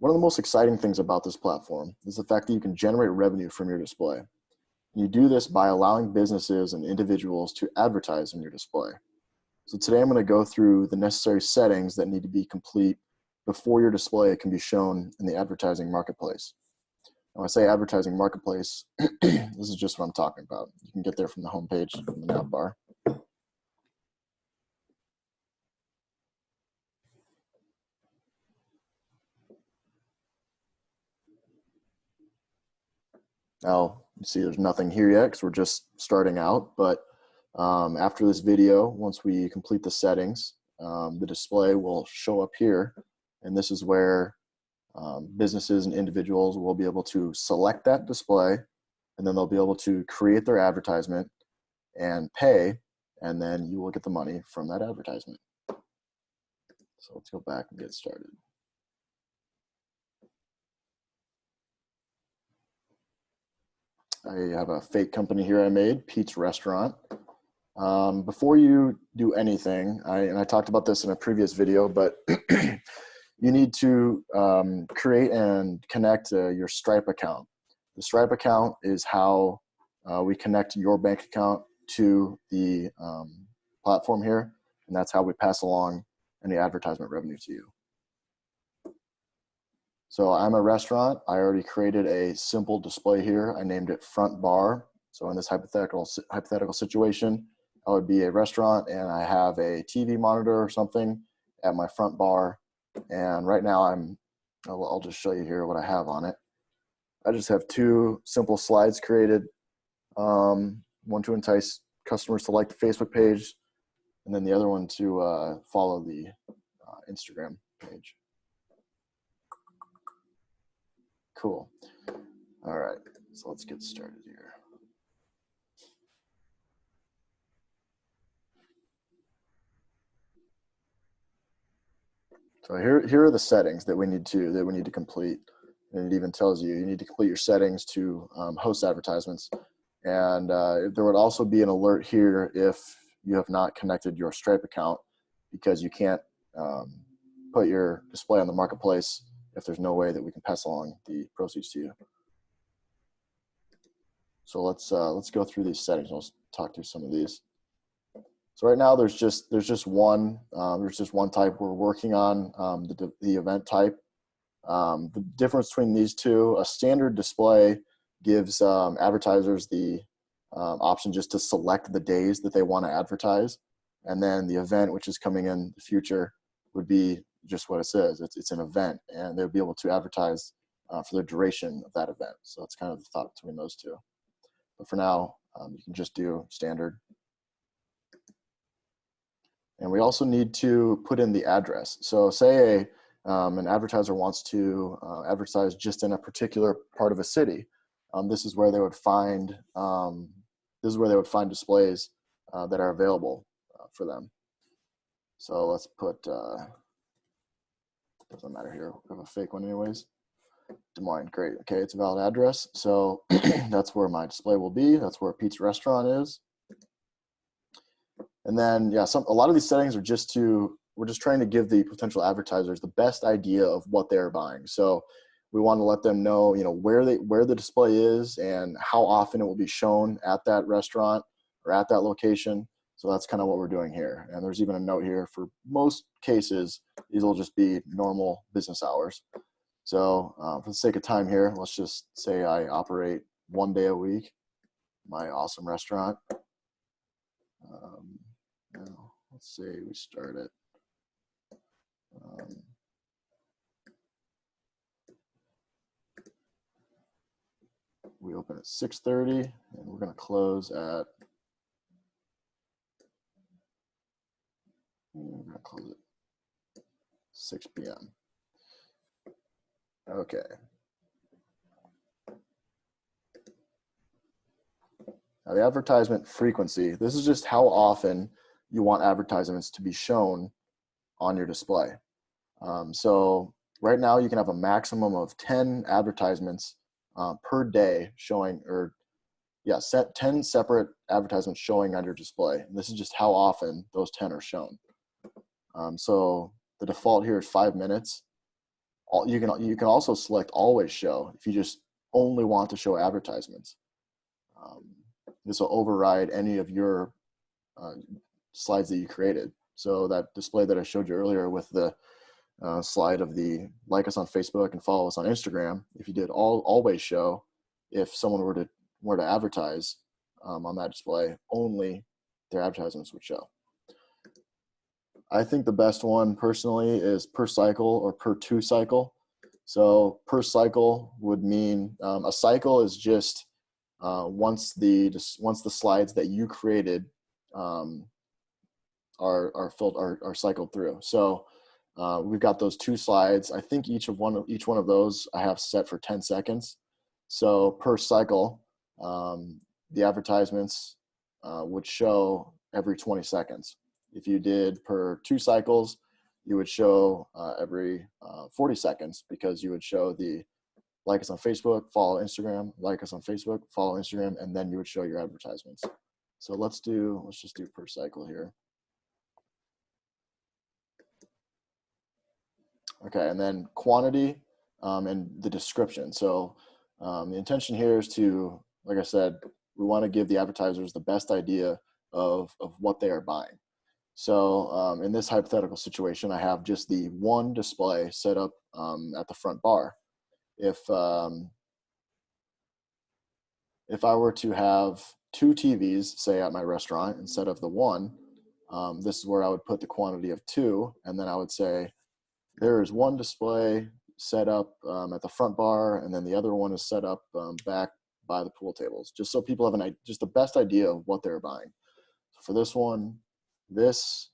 One of the most exciting things about this platform is the fact that you can generate revenue from your display. You do this by allowing businesses and individuals to advertise in your display. So today I'm going to go through the necessary settings that need to be complete before your display can be shown in the advertising marketplace. When I say advertising marketplace, this is just what I'm talking about. You can get there from the homepage in the nav bar. Now, you see there's nothing here yet because we're just starting out, but after this video, once we complete the settings, the display will show up here, and this is where businesses and individuals will be able to select that display, and then they'll be able to create their advertisement and pay, and then you will get the money from that advertisement. So let's go back and get started. I have a fake company here I made, Pete's Restaurant. Before you do anything, and I talked about this in a previous video, but you need to create and connect your Stripe account. The Stripe account is how we connect your bank account to the platform here, and that's how we pass along any advertisement revenue to you. So I'm a restaurant. I already created a simple display here. I named it Front Bar. So in this hypothetical situation, I would be a restaurant and I have a TV monitor or something at my front bar. And right now I'll just show you here what I have on it. I just have two simple slides created. One to entice customers to like the Facebook page, and then the other one to follow the Instagram page. Cool. All right, so let's get started here. So here are the settings that we need to complete, and it even tells you need to complete your settings to host advertisements. And there would also be an alert here if you have not connected your Stripe account, because you can't put your display on the marketplace if there's no way that we can pass along the proceeds to you. So let's go through these settings. I'll talk through some of these. So right now there's just one type we're working on, the event type. The difference between these two: a standard display gives advertisers the option just to select the days that they want to advertise, and then the event, which is coming in the future, would be just what it says. It's an event, and they'll be able to advertise for the duration of that event. So that's kind of the thought between those two. But for now, you can just do standard. And we also need to put in the address. So say an advertiser wants to advertise just in a particular part of a city. This is where they would find displays that are available for them. So let's put doesn't matter here. We have a fake one anyways. Des Moines, great. Okay, it's a valid address. So that's where my display will be. That's where Pete's Restaurant is. And then, yeah, a lot of these settings are we're just trying to give the potential advertisers the best idea of what they're buying. So we want to let them know, where the display is and how often it will be shown at that restaurant or at that location. So that's kind of what we're doing here. And there's even a note here: for most cases, these will just be normal business hours. So for the sake of time here, let's just say I operate 1 day a week, my awesome restaurant. Now, let's say we start at we open at 6:30, and we're going to close at 6 p.m. Okay. Now the advertisement frequency, this is just how often you want advertisements to be shown on your display. So right now you can have a maximum of 10 advertisements per day showing, 10 separate advertisements showing on your display. And this is just how often those 10 are shown. So the default here is 5 minutes. You can also select always show if you just only want to show advertisements. This will override any of your slides that you created. So that display that I showed you earlier with the slide of the like us on Facebook and follow us on Instagram, if you did always show, if someone were to advertise on that display, only their advertisements would show. I think the best one personally is per cycle or per 2 cycle. So per cycle would mean a cycle is just once the slides that you created are cycled through. So we've got those 2 slides. I think each one of those I have set for 10 seconds. So per cycle, the advertisements would show every 20 seconds. If you did per 2 cycles, you would show every 40 seconds, because you would show the like us on Facebook, follow Instagram, like us on Facebook, follow Instagram, and then you would show your advertisements. So let's just do per cycle here. Okay, and then quantity and the description. So the intention here is to, like I said, we want to give the advertisers the best idea of what they are buying. So in this hypothetical situation, I have just the one display set up at the front bar. If I were to have 2 TVs, say at my restaurant, instead of the one, this is where I would put the quantity of 2, and then I would say there is one display set up at the front bar, and then the other one is set up back by the pool tables, just so people have just the best idea of what they're buying. So for this one, this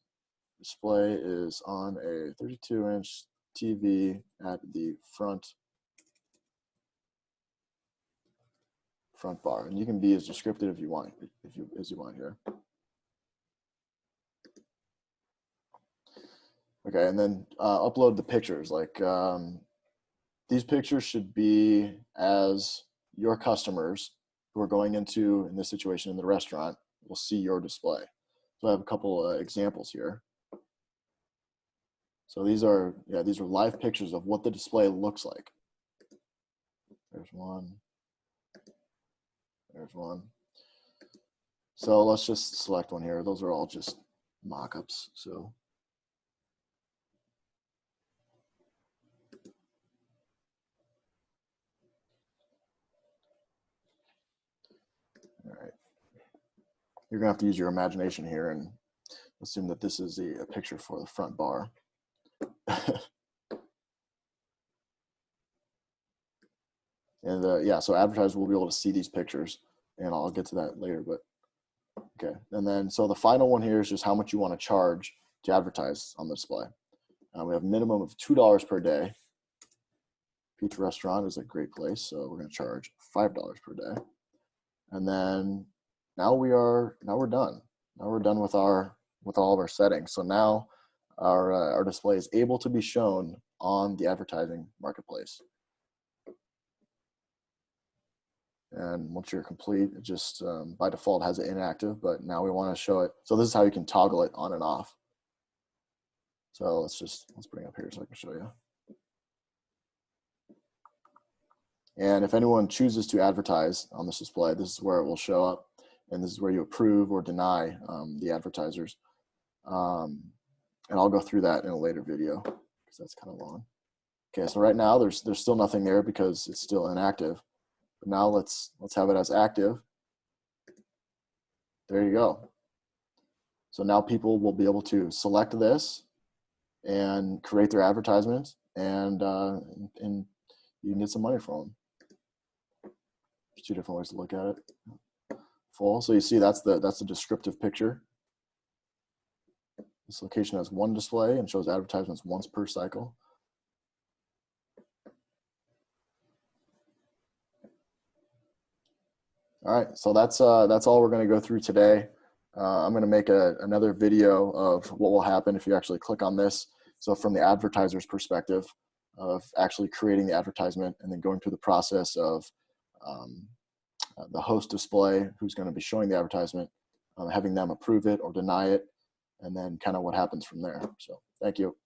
display is on a 32-inch TV at the front bar, and you can be as descriptive as you want here. Okay, and then upload the pictures. Like these pictures should be as your customers who are going into, in this situation, in the restaurant, will see your display. So I have a couple examples here. So these are live pictures of what the display looks like. There's one. There's one. So let's just select one here. Those are all just mock-ups. So all right. You're gonna have to use your imagination here and assume that this is a picture for the front bar. And yeah, so advertisers will be able to see these pictures, and I'll get to that later, but okay. And then, so the final one here is just how much you want to charge to advertise on the display. We have a minimum of $2 per day. Pizza Restaurant is a great place, so we're going to charge $5 per day. And then now we're done. Now we're done with all of our settings. So now our display is able to be shown on the advertising marketplace. And once you're complete, it just by default has it inactive, but now we want to show it. So this is how you can toggle it on and off. So let's bring it up here so I can show you. And if anyone chooses to advertise on this display, this is where it will show up, and this is where you approve or deny the advertisers. And I'll go through that in a later video because that's kind of long. Okay, so right now there's still nothing there because it's still inactive. But now let's have it as active. There you go. So now people will be able to select this and create their advertisements, and you can get some money from them. There's 2 different ways to look at it. Full. So you see that's the descriptive picture. This location has 1 display and shows advertisements once per cycle. All right, so that's all we're going to go through today. I'm going to make another video of what will happen if you actually click on this. So from the advertiser's perspective of actually creating the advertisement and then going through the process of the host display, who's going to be showing the advertisement, having them approve it or deny it, and then kind of what happens from there. So thank you.